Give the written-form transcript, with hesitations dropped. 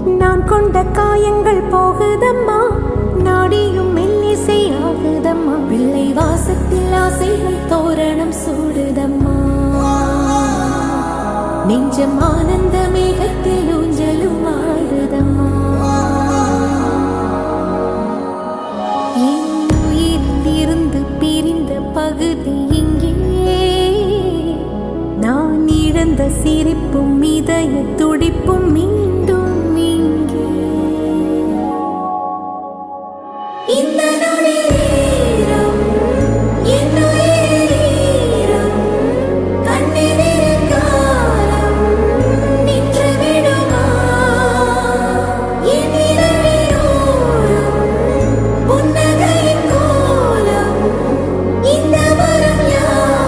நான் கொண்ட காயங்கள் போகுதம்மா, நாடியும் மெல்லிசை ஆகுதம்மா. பிள்ளை வாசத்தில் ஆசைகள் தோரணம் சூடுதம்மா. நெஞ்சம் ஆனந்த மேகத்தில் ஊஞ்சலும் ஆடுதம்மா. என் உயிரிலிருந்து பிரிந்த பகுதி இங்கே, நான் இழந்த சிரிப்பும் இதய துடிப்பும்